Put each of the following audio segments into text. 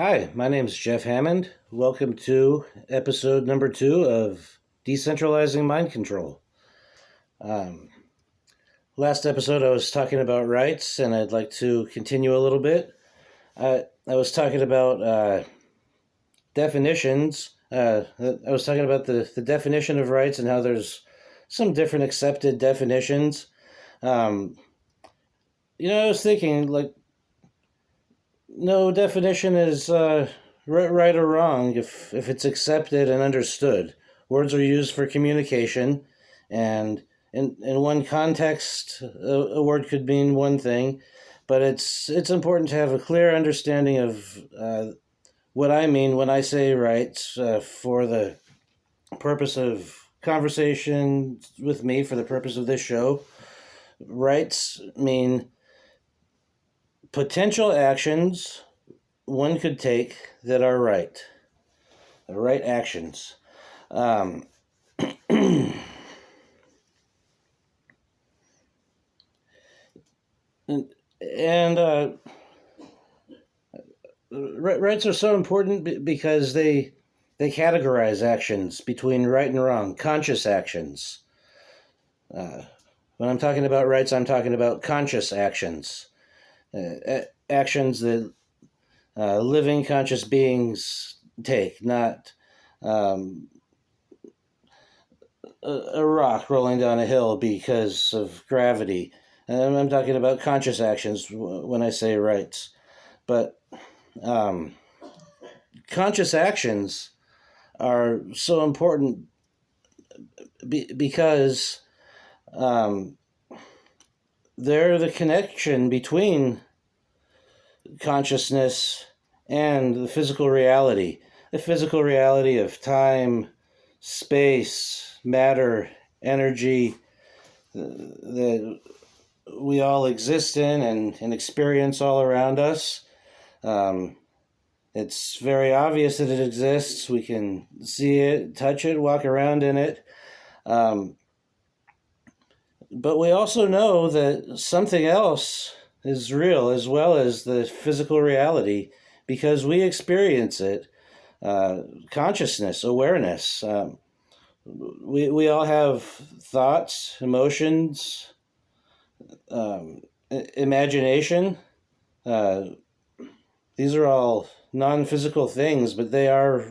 Hi, my name is Jeff Hammond. Welcome to episode number 2 of Decentralizing Mind Control. Um, Last episode, I was talking about rights, and I'd like to continue a little bit. I was talking about definitions. I was talking about the definition of rights and how there's some different accepted definitions. Um, I was thinking, no definition is right or wrong if it's accepted and understood. Words are used for communication, and in one context, a word could mean one thing, but it's important to have a clear understanding of what I mean when I say rights for the purpose of conversation with me, for the purpose of this show. Rights mean potential actions one could take that are right, the right actions. Um, and rights are so important because they categorize actions between right and wrong, conscious actions. Uh, when I'm talking about rights, I'm talking about conscious actions, actions that living conscious beings take, not um, a rock rolling down a hill because of gravity. And I'm talking about conscious actions when I say rights. But um, conscious actions are so important because um, they're the connection between consciousness and the physical reality of time, space, matter, energy that we all exist in and experience all around us. It's very obvious that it exists. We can see it, touch it, walk around in it. Um, but we also know that something else is real as well as the physical reality because we experience it. Consciousness, awareness. We all have thoughts, emotions, imagination. Uh, these are all non-physical things, but they are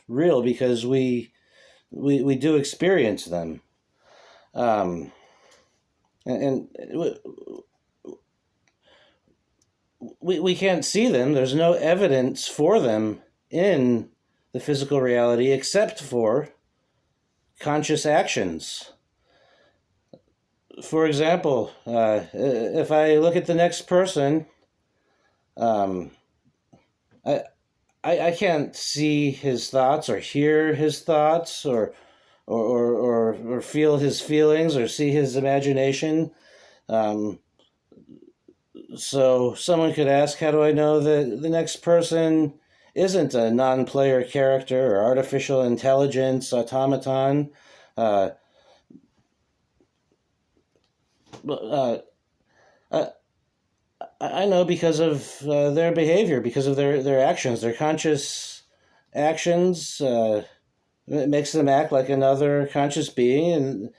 real because we do experience them. Um, and we can't see them. There's no evidence for them in the physical reality except for conscious actions. For example, if I look at the next person, um, I, I can't see his thoughts or hear his thoughts or feel his feelings or see his imagination. Um, so someone could ask, how do I know that the next person isn't a non-player character or artificial intelligence automaton? Uh, uh, I, I know because of their behavior, because of their actions, their conscious actions. It makes them act like another conscious being, and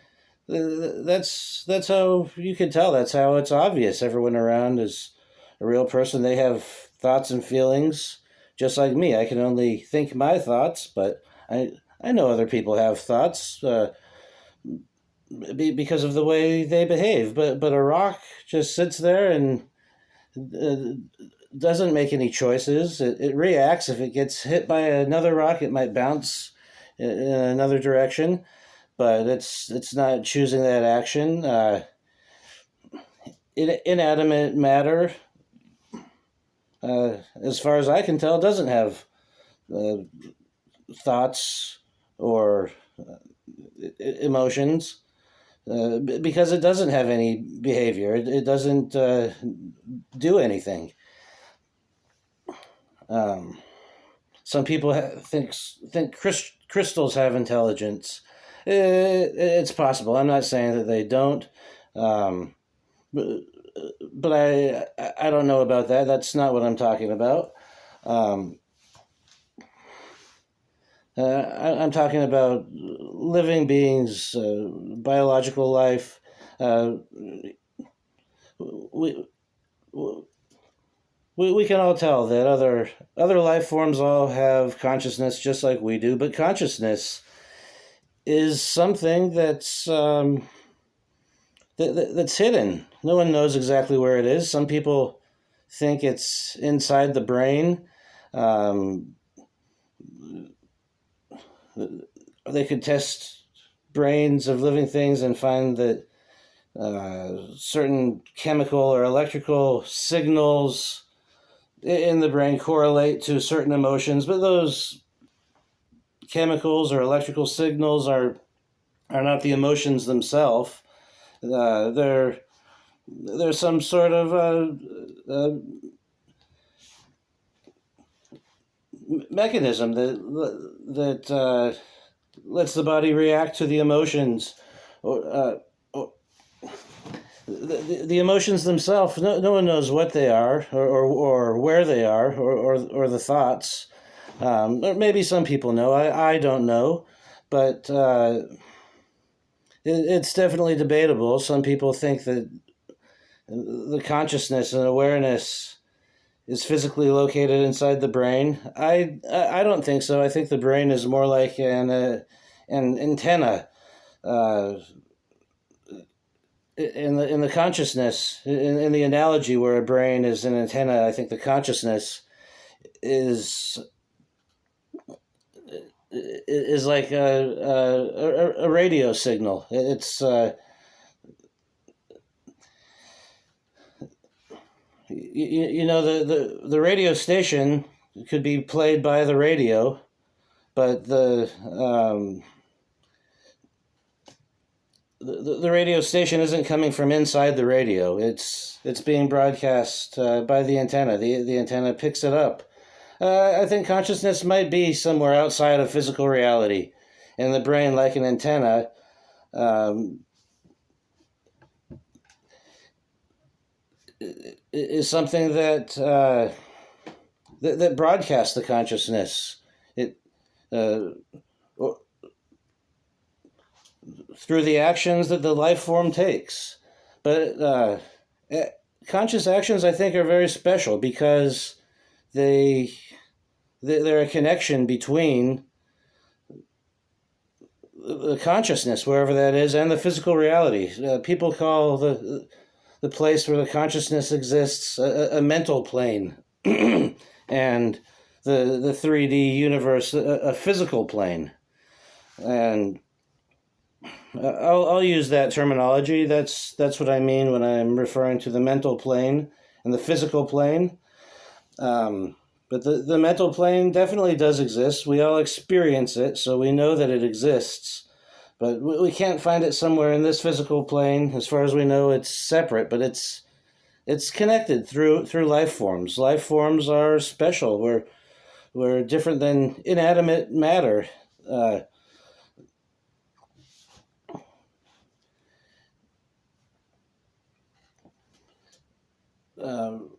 that's how you can tell. That's how it's obvious. Everyone around is a real person. They have thoughts and feelings, just like me. I can only think my thoughts, but I know other people have thoughts because of the way they behave. But a rock just sits there and doesn't make any choices. It reacts. If it gets hit by another rock, it might bounce in another direction, but it's not choosing that action. Inanimate matter, as far as I can tell, doesn't have uh, thoughts or emotions because it doesn't have any behavior. It doesn't do anything. Um, some people think crystals have intelligence. It's possible. I'm not saying that they don't, um, but I don't know about that. That's not what I'm talking about. Um, I'm talking about living beings, biological life. We, we can all tell that other life forms all have consciousness just like we do, but consciousness is something that's hidden. No one knows exactly where it is. Some people think it's inside the brain. Um, they could test brains of living things and find that certain chemical or electrical signals in the brain correlate to certain emotions, but those chemicals or electrical signals are not the emotions themselves. They're some sort of mechanism that lets the body react to the emotions, or the emotions themselves. No one knows what they are, or where they are, or the thoughts. Or maybe some people know. I don't know, but it's definitely debatable. Some people think that the consciousness and awareness is physically located inside the brain. I don't think so. I think the brain is more like an antenna. Uh, in the consciousness, in the analogy where a brain is an antenna, I think the consciousness is is like a radio signal. It's you know the radio station could be played by the radio, but the radio station isn't coming from inside the radio. It's being broadcast by the antenna. The antenna picks it up. I think consciousness might be somewhere outside of physical reality, and the brain, like an antenna, is something that broadcasts the consciousness. It uh, through the actions that the life form takes. But conscious actions, I think, are very special because they they're a connection between the consciousness, wherever that is, and the physical reality. People call the place where the consciousness exists a mental plane, and the 3D universe a physical plane. And I'll use that terminology. That's what I mean when I'm referring to the mental plane and the physical plane. But the mental plane definitely does exist. We all experience it, so we know that it exists. But we can't find it somewhere in this physical plane. As far as we know, it's separate, but it's connected through life forms. Life forms are special. We're different than inanimate matter. Uh, um,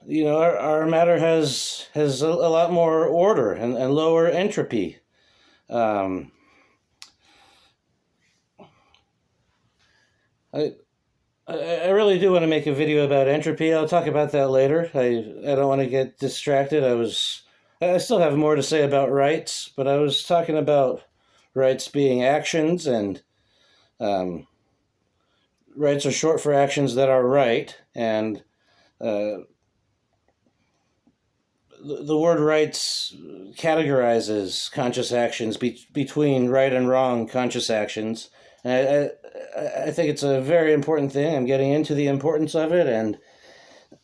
our matter has a lot more order and lower entropy. Um, I I really do want to make a video about entropy. I'll talk about that later. I don't want to get distracted. I still have more to say about rights, but I was talking about rights being actions, and um, rights are short for actions that are right, and uh, the word rights categorizes conscious actions between right and wrong conscious actions. And I think it's a very important thing. I'm getting into the importance of it, and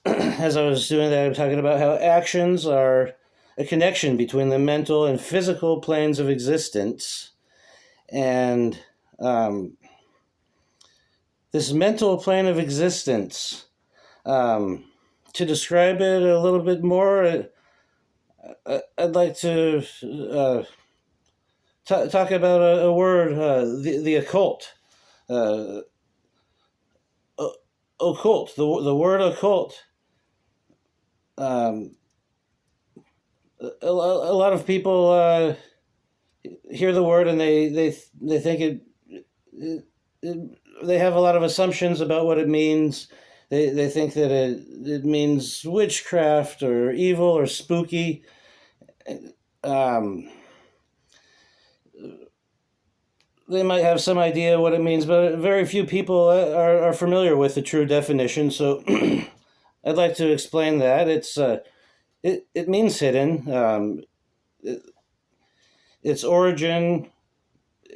as I was doing that, I'm talking about how actions are a connection between the mental and physical planes of existence, and um, this mental plane of existence. To describe it a little bit more, I'd like to talk about a word, the occult. Uh, occult. The word occult. Um, a lot of people hear the word and they think it, they have a lot of assumptions about what it means. They think that it means witchcraft or evil or spooky. Um, they might have some idea what it means, but very few people are familiar with the true definition. So I'd like to explain that. It means hidden. Its origin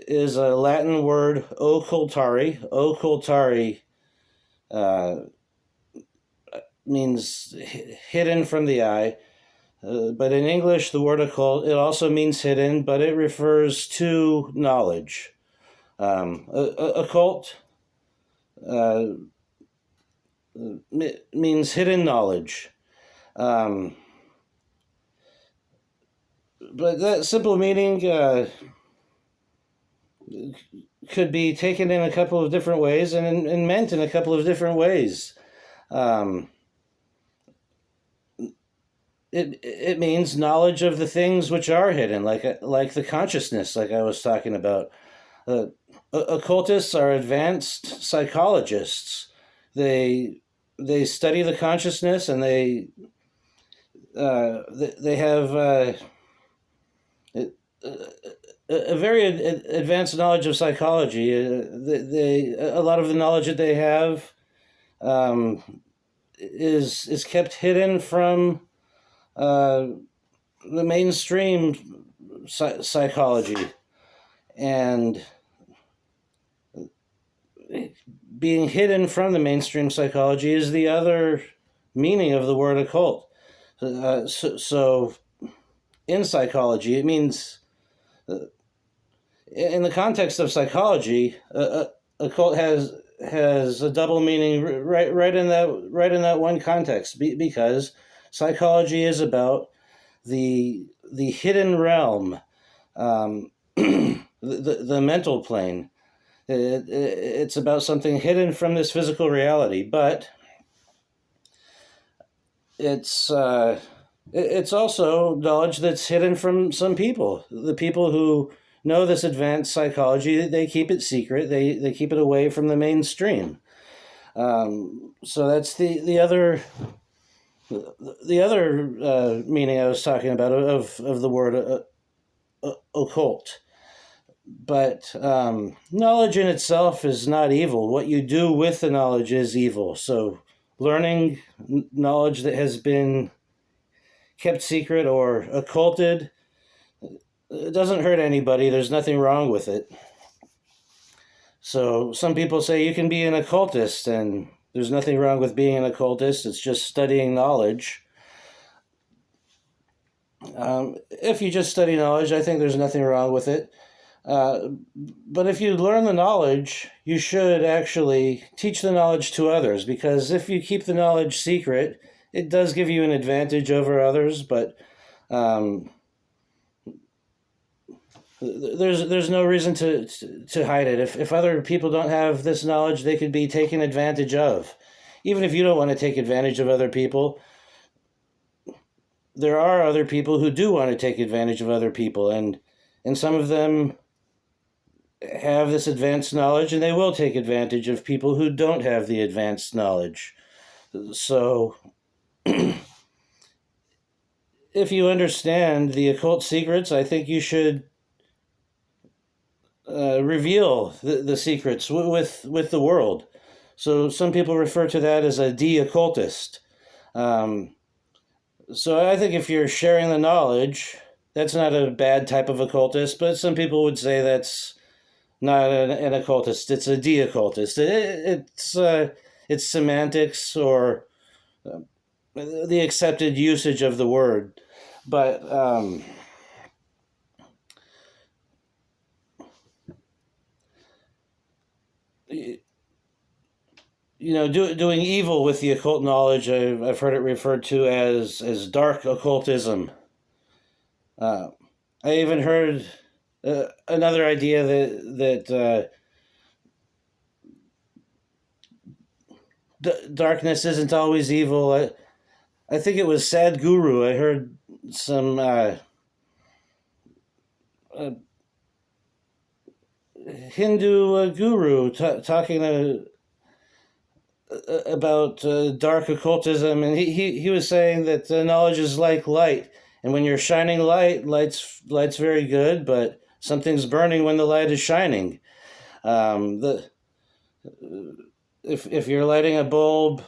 is a Latin word, occultari. Occultari uh, means hidden from the eye. But in English, the word occult, it also means hidden, but it refers to knowledge. Occult uh, means hidden knowledge. Um, but that simple meaning could be taken in a couple of different ways and meant in a couple of different ways. Um, it means knowledge of the things which are hidden, like the consciousness, like I was talking about. Uh, Occultists are advanced psychologists. They they study the consciousness and they have a very advanced knowledge of psychology. A lot of the knowledge that they have um, is kept hidden from uh, the mainstream psychology, and being hidden from the mainstream psychology is the other meaning of the word occult. So in psychology, it means in the context of psychology, occult has a double meaning right in that one context, because psychology is about the hidden realm, the mental plane. It's about something hidden from this physical reality, but it's also knowledge that's hidden from some people. The people who know this advanced psychology, they keep it secret. They keep it away from the mainstream. So that's the other meaning I was talking about of the word occult. But knowledge in itself is not evil. What you do with the knowledge is evil. So learning knowledge that has been kept secret or occulted, it doesn't hurt anybody. There's nothing wrong with it. So some people say you can be an occultist, and there's nothing wrong with being an occultist. It's just studying knowledge. If you just study knowledge, I think there's nothing wrong with it. But if you learn the knowledge, you should actually teach the knowledge to others, because if you keep the knowledge secret, it does give you an advantage over others, but there's no reason to hide it. If other people don't have this knowledge, they could be taken advantage of. Even if you don't want to take advantage of other people, there are other people who do want to take advantage of other people, and some of them have this advanced knowledge, and they will take advantage of people who don't have the advanced knowledge. So if you understand the occult secrets, I think you should reveal the secrets with the world. So some people refer to that as a de-occultist. So I think if you're sharing the knowledge, that's not a bad type of occultist, but some people would say that's not an occultist. It's a de-occultist. It's semantics, or the accepted usage of the word. But doing evil with the occult knowledge, I've heard it referred to as dark occultism. I even heard another idea that darkness isn't always evil. I think it was Sadhguru. I heard some uh, Hindu guru talking about dark occultism, and he was saying that knowledge is like light, and when you're shining light, light's very good, but something's burning when the light is shining. The if you're lighting a bulb,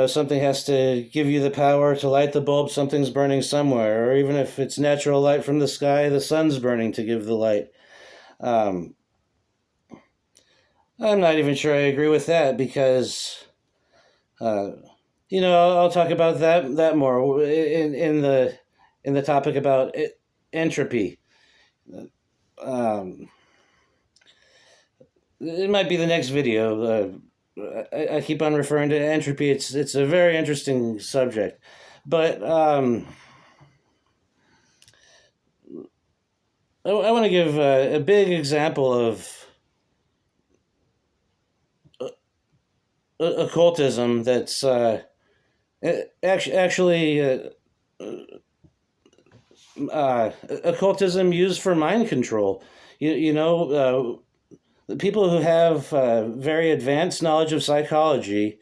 something has to give you the power to light the bulb. Something's burning somewhere, or even if it's natural light from the sky, the sun's burning to give the light. Um, I'm not even sure I agree with that because, uh, I'll talk about that more in the topic about entropy. Um, it might be the next video. I keep on referring to entropy. It's a very interesting subject, but I want to give a big example of occultism that's actually occultism used for mind control. The people who have very advanced knowledge of psychology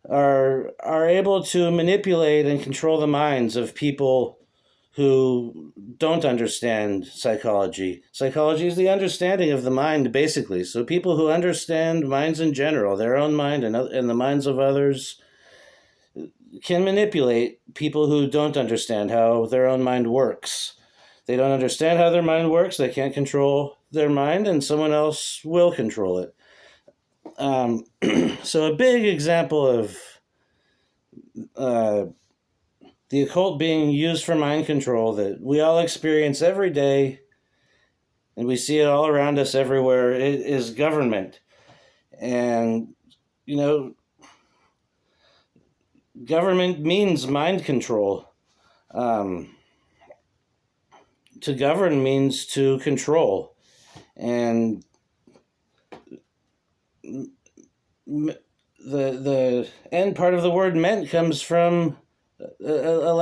are able to manipulate and control the minds of people who don't understand psychology. Psychology is the understanding of the mind, basically. So people who understand minds in general, their own mind and the minds of others, can manipulate people who don't understand how their own mind works. They don't understand how their mind works, they can't control their mind, and someone else will control it. So a big example of the occult being used for mind control that we all experience every day, and we see it all around us everywhere, is government. And, government means mind control. To govern means to control. And the end part of the word "ment" comes from another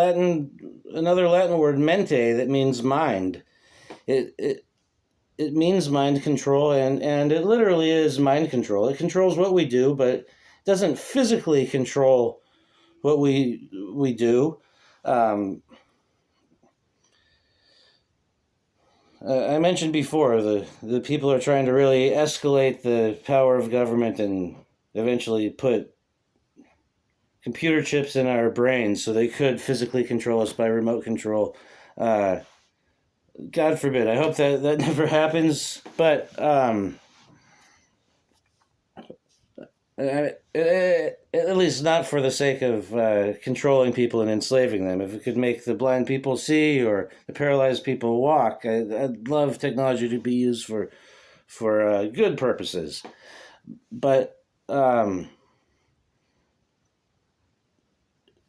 Latin word "mente" that means mind. It means mind control, and it literally is mind control. It controls what we do, but it doesn't physically control what we do. I mentioned before the people are trying to really escalate the power of government and eventually put computer chips in our brains so they could physically control us by remote control. God forbid. I hope that never happens. But at least not for the sake of controlling people and enslaving them. If it could make the blind people see or the paralyzed people walk, I'd love technology to be used for good purposes. But I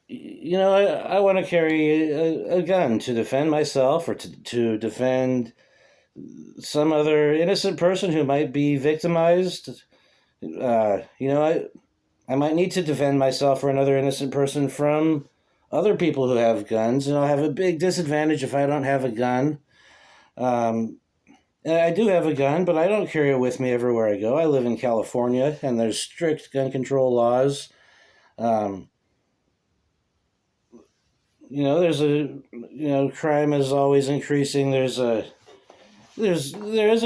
want to carry a gun to defend myself or to defend some other innocent person who might be victimized. I might need to defend myself or another innocent person from other people who have guns, and I'll have a big disadvantage if I don't have a gun. And I do have a gun, but I don't carry it with me everywhere I go. I live in California, and there's strict gun control laws. There's crime is always increasing. There is a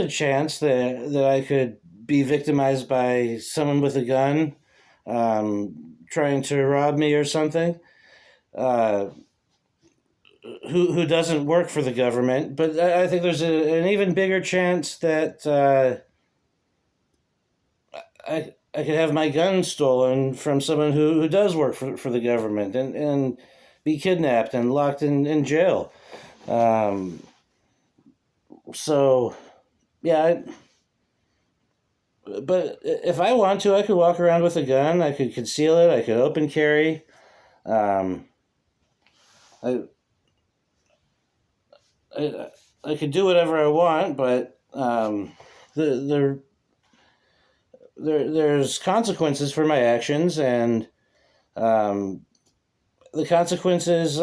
chance that I could be victimized by someone with a gun, trying to rob me or something, who doesn't work for the government. But I think there's an even bigger chance that I could have my gun stolen from someone who does work for the government and be kidnapped and locked in jail. So, yeah, but if I want to, I could walk around with a gun. I could conceal it. I could open carry. I, I could do whatever I want, but there's consequences for my actions, and the consequences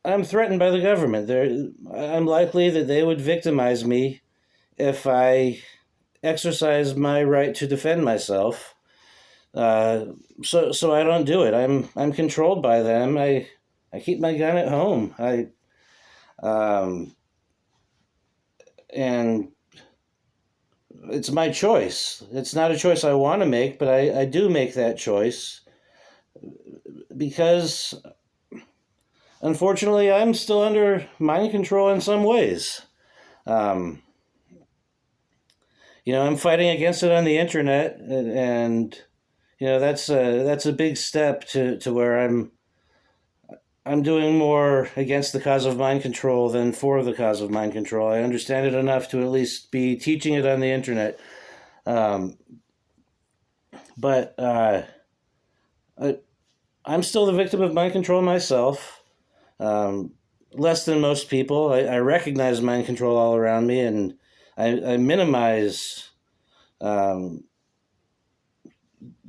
I'm threatened by the government. I'm likely that they would victimize me if I exercise my right to defend myself. Uh, so I don't do it. I'm controlled by them. I keep my gun at home. Um, and it's my choice. It's not a choice I want to make, but I do make that choice because unfortunately I'm still under mind control in some ways. Um, I'm fighting against it on the internet, and that's a big step to where I'm doing more against the cause of mind control than for the cause of mind control. I understand it enough to at least be teaching it on the internet. Um, but I, I'm still the victim of mind control myself. Um, Less than most people. I recognize mind control all around me, and I minimize um,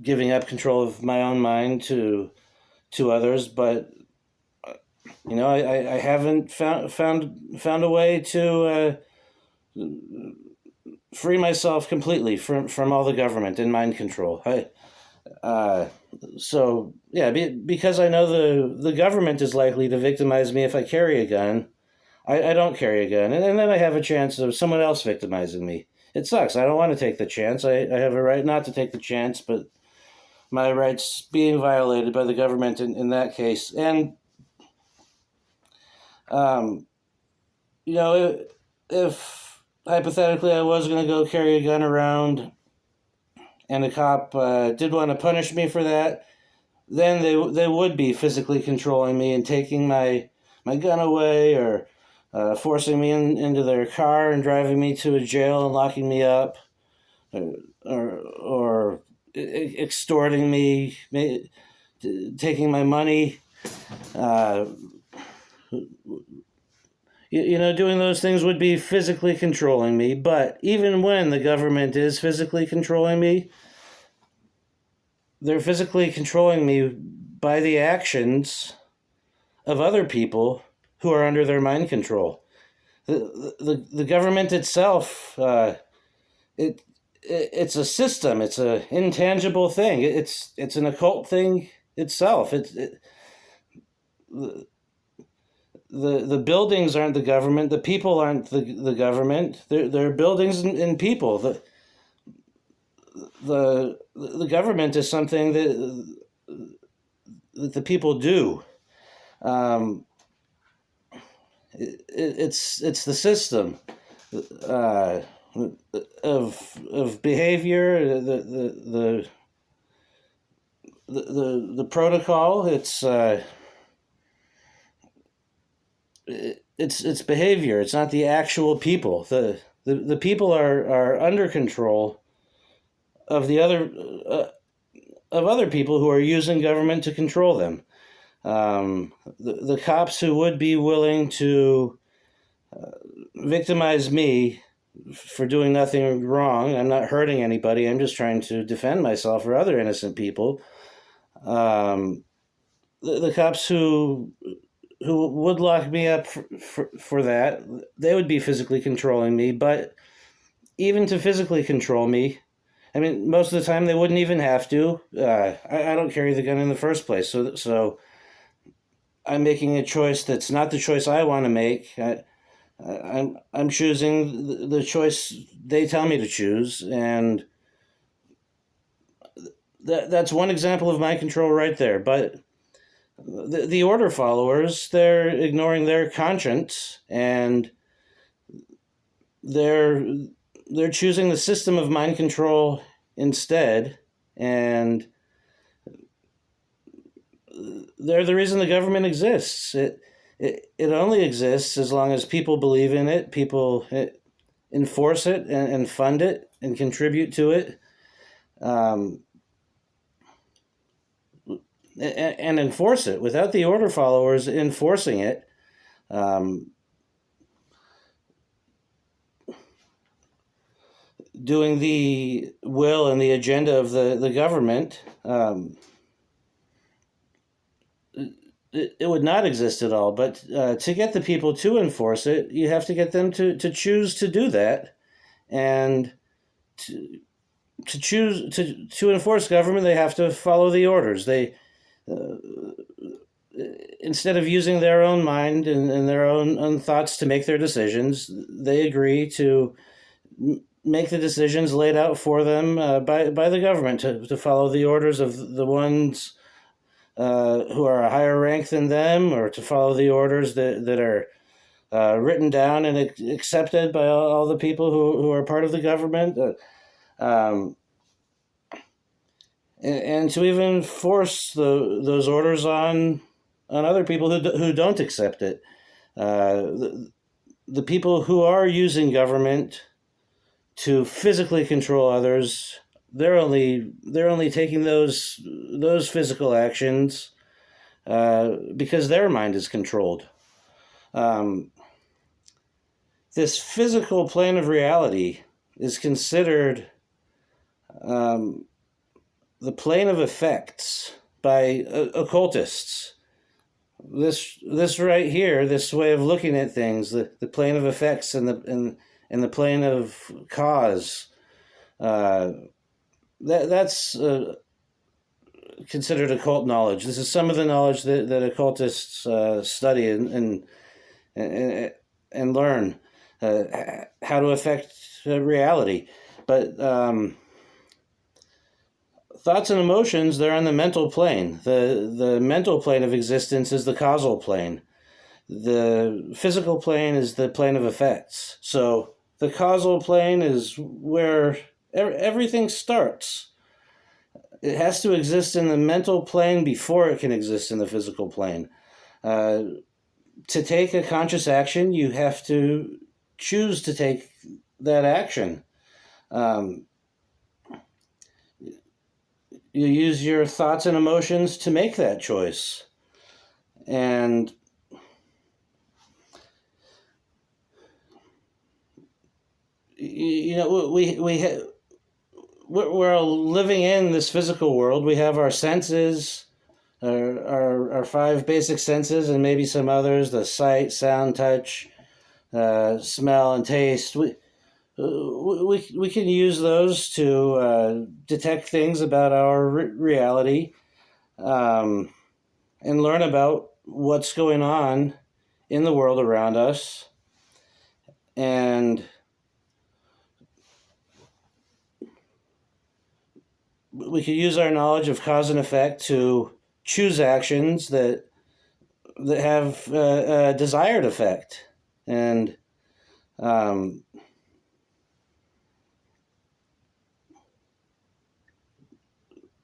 giving up control of my own mind to others. But I haven't found a way to free myself completely from all the government and mind control. Uh, so yeah, because I know the government is likely to victimize me if I carry a gun. I don't carry a gun, and then I have a chance of someone else victimizing me. It sucks. I don't want to take the chance. I have a right not to take the chance, but my rights being violated by the government in that case. And um, if hypothetically I was going to go carry a gun around and a cop did want to punish me for that, then they would be physically controlling me and taking my gun away, or forcing me into their car and driving me to a jail and locking me up, or extorting me, taking my money. Uh, doing those things would be physically controlling me. But even when the government is physically controlling me, they're physically controlling me by the actions of other people who are under their mind control. The government itself, it's a system. It's an intangible thing. It's an occult thing itself. The buildings aren't the government. The people aren't the government. They're buildings and people. The government is something that the people do. Um, it's the system uh, of behavior, the protocol. It's behavior. It's not the actual people. The people are under control of the of other people who are using government to control them. The cops who would be willing to victimize me for doing nothing wrong. I'm not hurting anybody. I'm just trying to defend myself or other innocent people. Um, the cops who would lock me up for that, they would be physically controlling me. But even to physically control me, I mean, most of the time they wouldn't even have to. I don't carry the gun in the first place, so I'm making a choice that's not the choice I want to make. I'm choosing the choice they tell me to choose, and that's one example of mind control right there. But the order followers, they're ignoring their conscience, and they're they're choosing the system of mind control instead, and they're the reason the government exists. It only exists as long as people believe in it, people enforce it and fund it and contribute to it, um, and enforce it. Without the order followers enforcing it, um, doing the will and the agenda of the government, it would not exist at all. But to get the people to enforce it, you have to get them to choose to do that. And to, to choose to enforce government, they have to follow the orders. They uh, instead of using their own mind and their own thoughts to make their decisions, they agree to make the decisions laid out for them by the government to follow the orders of the ones who are a higher rank than them, or to follow the orders that are written down and accepted by all the people who are part of the government. Um, and to even force those orders on other people who don't accept it. The people who are using government to physically control others, they're only taking those physical actions because their mind is controlled. Um, this physical plane of reality is considered um, the plane of effects by occultists. This right here, this way of looking at things, the plane of effects and the plane of cause, that's considered occult knowledge. This is some of the knowledge that occultists study and learn how to affect reality. But thoughts and emotions, they're on the mental plane. The mental plane of existence is the causal plane. The physical plane is the plane of effects. So the causal plane is where everything starts. It has to exist in the mental plane before it can exist in the physical plane. To take a conscious action, you have to choose to take that action. You use your thoughts and emotions to make that choice. And we're living in this physical world. We have our senses, our five basic senses, and maybe some others: the sight, sound, touch, smell, and taste. We can use those to detect things about our reality, and learn about what's going on in the world around us. And we can use our knowledge of cause and effect to choose actions that have a desired effect. And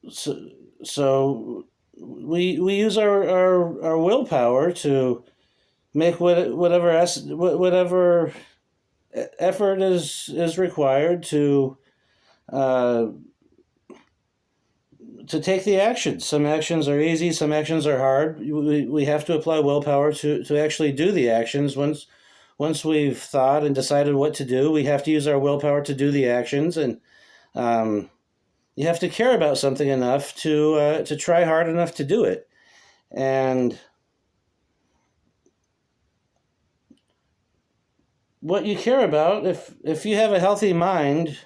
so we use our willpower to make whatever effort is required to take the actions. Some actions are easy, some actions are hard. We have to apply willpower to actually do the actions. Once we've thought and decided what to do, we have to use our willpower to do the actions. And you have to care about something enough to try hard enough to do it. And what you care about, if you have a healthy mind,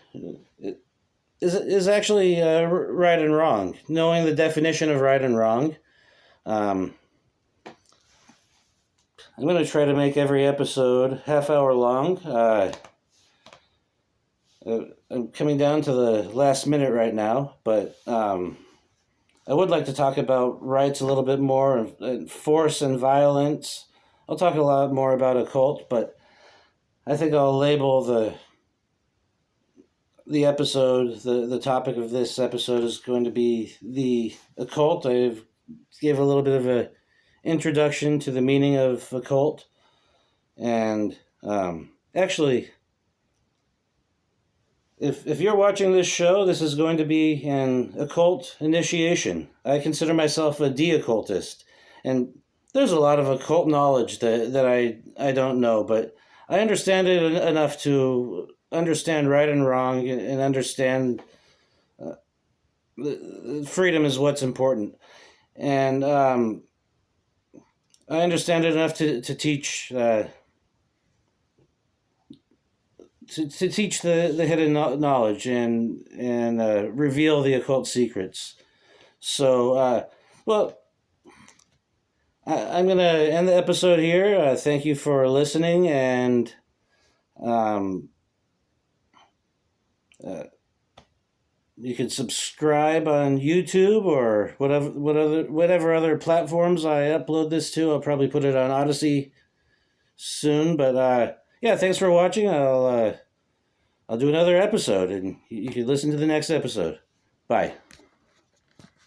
is actually right and wrong. Knowing the definition of right and wrong. I'm going to try to make every episode half-hour long. I'm coming down to the last minute right now, but I would like to talk about rights a little bit more, and force and violence. I'll talk a lot more about occult, but I think I'll label the episode, the topic of this episode is going to be the occult. I've gave a little bit of a introduction to the meaning of occult, and actually, if you're watching this show, this is going to be an occult initiation. I consider myself a de-occultist, and there's a lot of occult knowledge that I don't know, but I understand it enough to understand right and wrong, and understand freedom is what's important. And I understand it enough to teach to teach the hidden knowledge and reveal the occult secrets. So, well, I'm gonna end the episode here. Thank you for listening, and um, uh, you can subscribe on YouTube or whatever other platforms I upload this to. I'll probably put it on Odyssey soon. But yeah, thanks for watching. I'll do another episode, and you can listen to the next episode. Bye.